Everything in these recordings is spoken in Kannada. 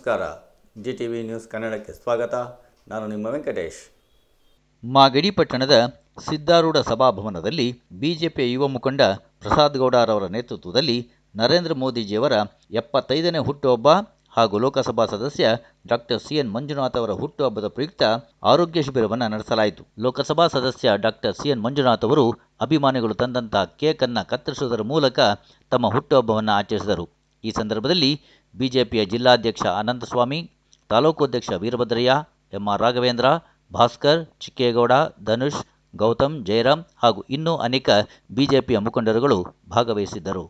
ನಮಸ್ಕಾರ. GTV ನ್ಯೂಸ್ ಕನ್ನಡಕ್ಕೆ ಸ್ವಾಗತ. ನಾನು ನಿಮ್ಮ ವೆಂಕಟೇಶ್. ಮಾಗಡಿ ಪಟ್ಟಣದ ಸಿದ್ಧಾರೂಢ ಸಭಾಭವನದಲ್ಲಿ ಬಿಜೆಪಿಯ ಯುವ ಮುಖಂಡ ಪ್ರಸಾದ್ ಗೌಡರವರ ನೇತೃತ್ವದಲ್ಲಿ ನರೇಂದ್ರ ಮೋದಿಜಿಯವರ 75ನೇ ಹುಟ್ಟುಹಬ್ಬ ಹಾಗೂ ಲೋಕಸಭಾ ಸದಸ್ಯ ಡಾಕ್ಟರ್ CN ಮಂಜುನಾಥ್ ಅವರ ಹುಟ್ಟುಹಬ್ಬದ ಪ್ರಯುಕ್ತ ಆರೋಗ್ಯ ಶಿಬಿರವನ್ನು ನಡೆಸಲಾಯಿತು. ಲೋಕಸಭಾ ಸದಸ್ಯ ಡಾಕ್ಟರ್ CN ಮಂಜುನಾಥ್ ಅವರು ಅಭಿಮಾನಿಗಳು ತಂದಂತಹ ಕೇಕ್ ಅನ್ನು ಕತ್ತರಿಸುವುದರ ಮೂಲಕ ತಮ್ಮ ಹುಟ್ಟುಹಬ್ಬವನ್ನು ಆಚರಿಸಿದರು. ಈ ಸಂದರ್ಭದಲ್ಲಿ ಬಿಜೆಪಿಯ ಜಿಲ್ಲಾಧ್ಯಕ್ಷ ಅನಂತಸ್ವಾಮಿ, ತಾಲೂಕು ಅಧ್ಯಕ್ಷ ವೀರಭದ್ರಯ್ಯ, MR ರಾಘವೇಂದ್ರ, ಭಾಸ್ಕರ್, ಚಿಕ್ಕೇಗೌಡ, ಧನುಷ್, ಗೌತಮ್, ಜಯರಾಮ್ ಹಾಗೂ ಇನ್ನೂ ಅನೇಕ ಬಿಜೆಪಿಯ ಮುಖಂಡರುಗಳು ಭಾಗವಹಿಸಿದ್ದರು.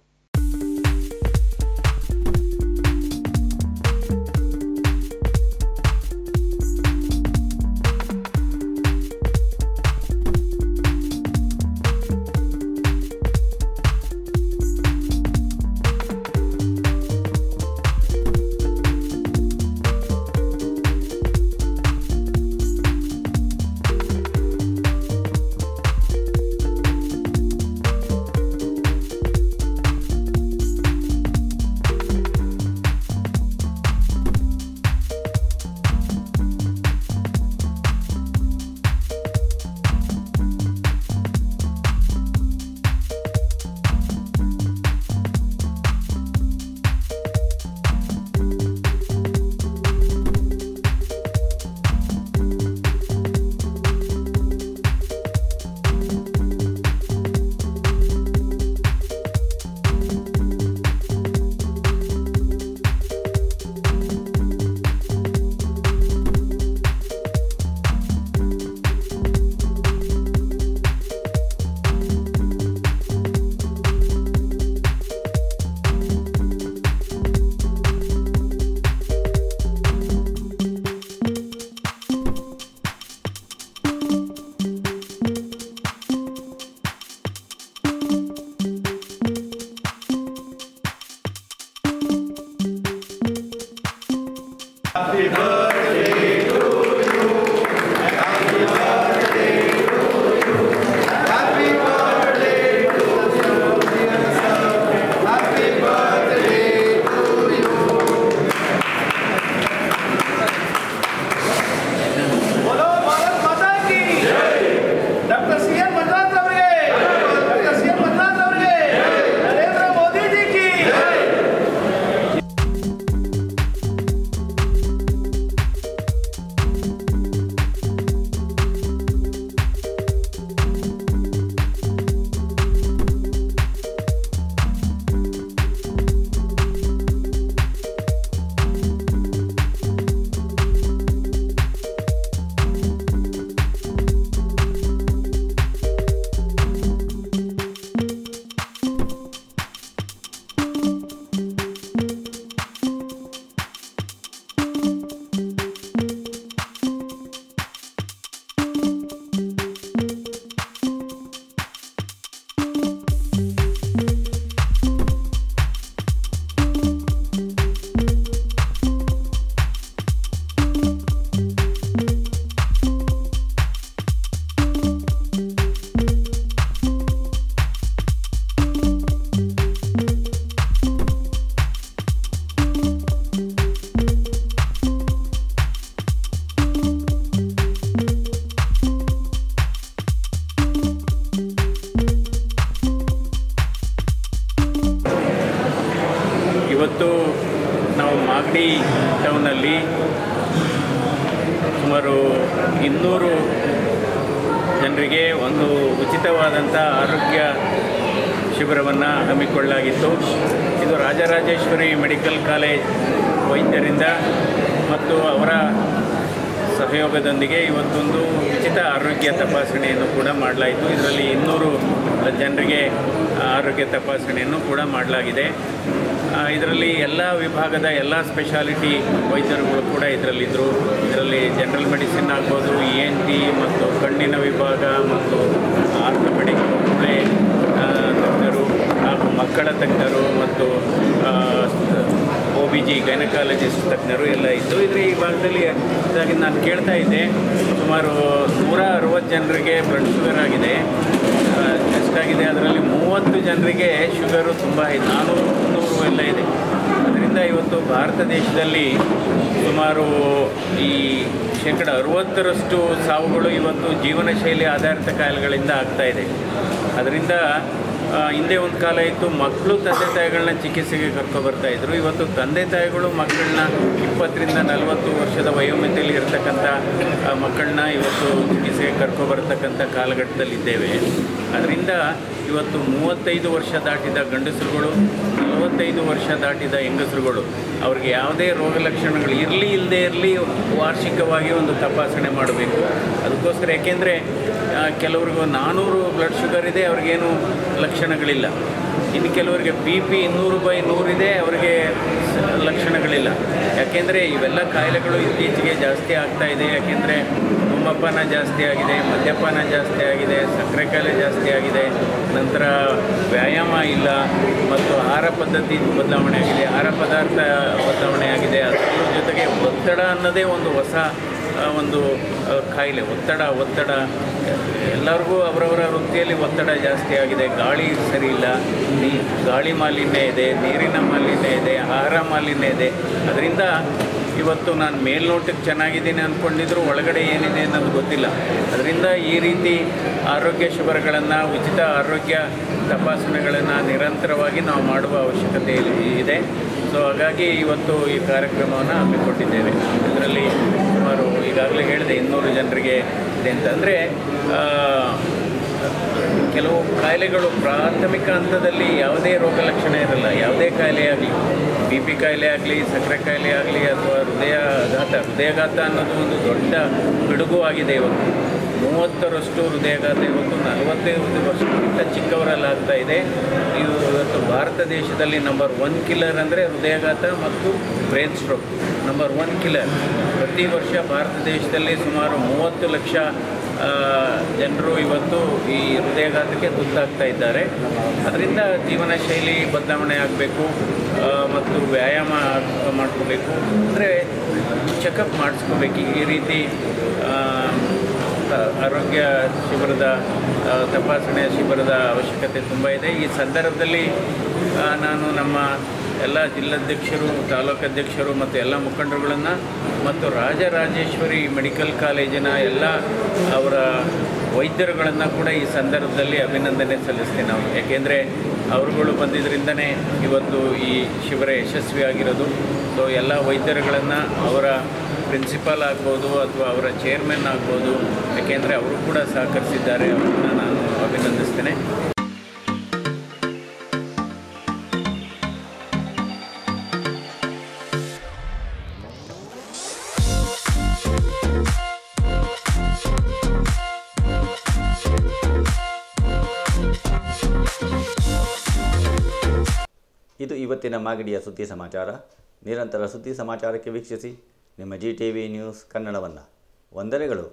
Happy birthday to you. Happy birthday to you. Happy birthday to you, dear sir. Happy birthday to you. बोलो भारत माता की जय. डॉक्टर CN मंजुनाथ ಅವರಿಗೆ, डॉक्टर CN मंजुनाथ ಅವರಿಗೆ, नरेंद्र मोदी जी की जय. ಇವತ್ತು ನಾವು ಮಾಗಡಿ ಟೌನಲ್ಲಿ ಸುಮಾರು 200 ಜನರಿಗೆ ಒಂದು ಉಚಿತವಾದಂಥ ಆರೋಗ್ಯ ಶಿಬಿರವನ್ನು ಹಮ್ಮಿಕೊಳ್ಳಲಾಗಿತ್ತು. ಇದು ರಾಜರಾಜೇಶ್ವರಿ ಮೆಡಿಕಲ್ ಕಾಲೇಜ್ ವೈದ್ಯರಿಂದ ಮತ್ತು ಅವರ ಸಹಯೋಗದೊಂದಿಗೆ ಇವತ್ತೊಂದು ಉಚಿತ ಆರೋಗ್ಯ ತಪಾಸಣೆಯನ್ನು ಕೂಡ ಮಾಡಲಾಯಿತು. ಇದರಲ್ಲಿ 200 ಜನರಿಗೆ ಆರೋಗ್ಯ ತಪಾಸಣೆಯನ್ನು ಕೂಡ ಮಾಡಲಾಗಿದೆ. ಇದರಲ್ಲಿ ಎಲ್ಲ ವಿಭಾಗದ ಎಲ್ಲ ಸ್ಪೆಷಾಲಿಟಿ ವೈದ್ಯರುಗಳು ಕೂಡ ಇದರಲ್ಲಿದ್ದರು. ಇದರಲ್ಲಿ ಜನರಲ್ ಮೆಡಿಸಿನ್ ಆಗ್ಬೋದು, ENT ಮತ್ತು ಕಣ್ಣಿನ ವಿಭಾಗ ಮತ್ತು ಆರ್ಥೋಪೆಡಿಕ್ ಮೂಳೆ ತಜ್ಞರು ಹಾಗೂ ಮಕ್ಕಳ ತಜ್ಞರು ಮತ್ತು OBG ಗೈನಕಾಲಜಿಸ್ಟ್ ತಜ್ಞರು ಎಲ್ಲ ಇದ್ದು. ಇದರ ಈ ಭಾಗದಲ್ಲಿ ಇದಾಗಿ ನಾನು ಕೇಳ್ತಾ ಇದ್ದೆ, ಸುಮಾರು 160 ಜನರಿಗೆ ಬ್ಲಡ್ ಶುಗರ್ ಆಗಿದೆ. ಎಷ್ಟಾಗಿದೆ ಅದರಲ್ಲಿ 30 ಜನರಿಗೆ ಶುಗರು ತುಂಬ ಇದೆ, 400 300 ಎಲ್ಲ ಇದೆ. ಅದರಿಂದ ಆದ್ದರಿಂದ ಇವತ್ತು ಭಾರತ ದೇಶದಲ್ಲಿ ಸುಮಾರು ಈ 60% ಸಾವುಗಳು ಇವತ್ತು ಜೀವನ ಶೈಲಿ ಆಧಾರಿತ ಕಾಯಿಲೆಗಳಿಂದ ಆಗ್ತಾಯಿದೆ. ಅದರಿಂದ ಹಿಂದೆ ಒಂದು ಕಾಲ ಇತ್ತು, ಮಕ್ಕಳು ತಂದೆ ತಾಯಿಗಳನ್ನ ಚಿಕಿತ್ಸೆಗೆ ಕರ್ಕೊಬರ್ತಾಯಿದ್ರು. ಇವತ್ತು ತಂದೆ ತಾಯಿಗಳು ಮಕ್ಕಳನ್ನ 20 ರಿಂದ 40 ವರ್ಷದ ವಯೋಮಿತಿಯಲ್ಲಿ ಇರತಕ್ಕಂಥ ಮಕ್ಕಳನ್ನ ಇವತ್ತು ಚಿಕಿತ್ಸೆಗೆ ಕರ್ಕೊಬರ್ತಕ್ಕಂಥ ಕಾಲಘಟ್ಟದಲ್ಲಿದ್ದೇವೆ. ಅದರಿಂದ ಇವತ್ತು 35 ವರ್ಷ ದಾಟಿದ ಗಂಡಸರುಗಳು, 45 ವರ್ಷ ದಾಟಿದ ಹೆಂಗಸರುಗಳು ಅವ್ರಿಗೆ ಯಾವುದೇ ರೋಗ ಲಕ್ಷಣಗಳು ಇರಲಿ ಇಲ್ಲದೇ ಇರಲಿ ವಾರ್ಷಿಕವಾಗಿ ಒಂದು ತಪಾಸಣೆ ಮಾಡಬೇಕು. ಅದಕ್ಕೋಸ್ಕರ ಏಕೆಂದರೆ ಕೆಲವ್ರಿಗೂ 400 ಬ್ಲಡ್ ಶುಗರ್ ಇದೆ, ಅವ್ರಿಗೇನು ಲಕ್ಷಣಗಳಿಲ್ಲ. ಇನ್ನು ಕೆಲವರಿಗೆ BP 200/100 ಇದೆ, ಅವರಿಗೆ ಲಕ್ಷಣಗಳಿಲ್ಲ. ಯಾಕೆಂದರೆ ಇವೆಲ್ಲ ಕಾಯಿಲೆಗಳು ಇತ್ತೀಚೆಗೆ ಜಾಸ್ತಿ ಆಗ್ತಾ ಇದೆ. ಯಾಕೆಂದರೆ ಧೂಮಪಾನ ಜಾಸ್ತಿ ಆಗಿದೆ, ಮದ್ಯಪಾನ ಜಾಸ್ತಿ ಆಗಿದೆ, ಸಕ್ಕರೆ ಕಾಯಿಲೆ ಜಾಸ್ತಿ ಆಗಿದೆ, ನಂತರ ವ್ಯಾಯಾಮ ಇಲ್ಲ ಮತ್ತು ಆಹಾರ ಪದ್ಧತಿ ಬದಲಾವಣೆ ಆಗಿದೆ, ಆಹಾರ ಪದಾರ್ಥ ಬದಲಾವಣೆ ಆಗಿದೆ. ಅದರ ಜೊತೆಗೆ ಒತ್ತಡ ಅನ್ನೋದೇ ಒಂದು ಹೊಸ ಒಂದು ಕಾಯಿಲೆ. ಒತ್ತಡ ಎಲ್ಲರಿಗೂ ಅವರವರ ವೃತ್ತಿಯಲ್ಲಿ ಒತ್ತಡ ಜಾಸ್ತಿ ಆಗಿದೆ. ಗಾಳಿ ಸರಿ ಇಲ್ಲ, ಗಾಳಿ ಮಾಲಿನ್ಯ ಇದೆ, ನೀರಿನ ಮಾಲಿನ್ಯ ಇದೆ, ಆಹಾರ ಮಾಲಿನ್ಯ ಇದೆ. ಅದರಿಂದ ಇವತ್ತು ನಾನು ಮೇಲ್ನೋಟಕ್ಕೆ ಚೆನ್ನಾಗಿದ್ದೀನಿ ಅಂದ್ಕೊಂಡಿದ್ರು ಒಳಗಡೆ ಏನಿದೆ ಅನ್ನೋದು ಗೊತ್ತಿಲ್ಲ. ಅದರಿಂದ ಈ ರೀತಿ ಆರೋಗ್ಯ ಶಿಬಿರಗಳನ್ನು, ಉಚಿತ ಆರೋಗ್ಯ ತಪಾಸಣೆಗಳನ್ನು ನಿರಂತರವಾಗಿ ನಾವು ಮಾಡುವ ಅವಶ್ಯಕತೆ ಇದೆ. ಸೊ ಹಾಗಾಗಿ ಇವತ್ತು ಈ ಕಾರ್ಯಕ್ರಮವನ್ನು ಹಮ್ಮಿಕೊಂಡಿದ್ದೇವೆ. ಇದರಲ್ಲಿ ಸುಮಾರು ಈಗಾಗಲೇ ಹೇಳಿದೆ 200 ಜನರಿಗೆ ಇದೆ ಅಂತ. ಅಂದರೆ ಕೆಲವು ಕಾಯಿಲೆಗಳು ಪ್ರಾಥಮಿಕ ಹಂತದಲ್ಲಿ ಯಾವುದೇ ರೋಗ ಲಕ್ಷಣ ಇರಲ್ಲ. ಯಾವುದೇ ಕಾಯಿಲೆ ಆಗಲಿ, BP ಕಾಯಿಲೆ ಆಗಲಿ, ಸಕ್ಕರೆ ಕಾಯಿಲೆ ಆಗಲಿ, ಅಥವಾ ಹೃದಯಾಘಾತ ಅನ್ನೋದು ಒಂದು ದೊಡ್ಡ ಪಿಡುಗು ಆಗಿದೆ. ಇವತ್ತು 30ರಷ್ಟು ಹೃದಯಾಘಾತ ಇವತ್ತು 45 ವರ್ಷಕ್ಕಿಂತ ಚಿಕ್ಕವರಲ್ಲಿ ಆಗ್ತಾ ಇದೆ. ಇವತ್ತು ಭಾರತ ದೇಶದಲ್ಲಿ ನಂಬರ್ 1 ಕಿಲ್ಲರ್ ಅಂದರೆ ಹೃದಯಾಘಾತ ಮತ್ತು ಬ್ರೈನ್ ಸ್ಟ್ರೋಕ್. Number 1 killer. ಪ್ರತಿ ವರ್ಷ ಭಾರತ ದೇಶದಲ್ಲಿ ಸುಮಾರು 30 ಲಕ್ಷ ಜನರು ಇವತ್ತು ಈ ಹೃದಯಾಘಾತಕ್ಕೆ ತುತ್ತಾಗ್ತಾ ಇದ್ದಾರೆ. ಅದರಿಂದ ಜೀವನ ಶೈಲಿ ಬದಲಾವಣೆ ಆಗಬೇಕು ಮತ್ತು ವ್ಯಾಯಾಮ ಮಾಡ್ಕೋಬೇಕು. ಅಂದರೆ ಚೆಕಪ್ ಮಾಡಿಸ್ಕೋಬೇಕು. ಈ ರೀತಿ ಆರೋಗ್ಯ ಶಿಬಿರದ ತಪಾಸಣೆ ಶಿಬಿರದ ಅವಶ್ಯಕತೆ ತುಂಬ ಇದೆ. ಈ ಸಂದರ್ಭದಲ್ಲಿ ನಾನು ನಮ್ಮ ಎಲ್ಲ ಜಿಲ್ಲಾಧ್ಯಕ್ಷರು, ತಾಲೂಕು ಅಧ್ಯಕ್ಷರು ಮತ್ತು ಎಲ್ಲ ಮುಖಂಡರುಗಳನ್ನು ಮತ್ತು ರಾಜರಾಜೇಶ್ವರಿ ಮೆಡಿಕಲ್ ಕಾಲೇಜಿನ ಎಲ್ಲ ಅವರ ವೈದ್ಯರುಗಳನ್ನು ಕೂಡ ಈ ಸಂದರ್ಭದಲ್ಲಿ ಅಭಿನಂದನೆ ಸಲ್ಲಿಸ್ತೀನಿ ನಾವು. ಏಕೆಂದರೆ ಅವರುಗಳು ಬಂದಿದ್ದರಿಂದನೇ ಇವತ್ತು ಈ ಶಿಬಿರ ಯಶಸ್ವಿಯಾಗಿರೋದು. ಸೊ ಎಲ್ಲ ವೈದ್ಯರುಗಳನ್ನು, ಅವರ ಪ್ರಿನ್ಸಿಪಾಲ್ ಆಗ್ಬೋದು ಅಥವಾ ಅವರ ಚೇರ್ಮನ್ ಆಗ್ಬೋದು, ಏಕೆಂದರೆ ಅವರು ಕೂಡ ಸಹಕರಿಸಿದ್ದಾರೆ. ಅವರನ್ನು ನಾನು ಅಭಿನಂದಿಸ್ತೇನೆ. ಇದು ಇವತ್ತಿನ ಮಾಗಡಿಯ ಸುದ್ದಿ ಸಮಾಚಾರ. ನಿರಂತರ ಸುದ್ದಿ ಸಮಾಚಾರಕ್ಕೆ ವೀಕ್ಷಿಸಿ ನಿಮ್ಮ GTV ನ್ಯೂಸ್ ಕನ್ನಡವನ್ನು. ವಂದನೆಗಳು.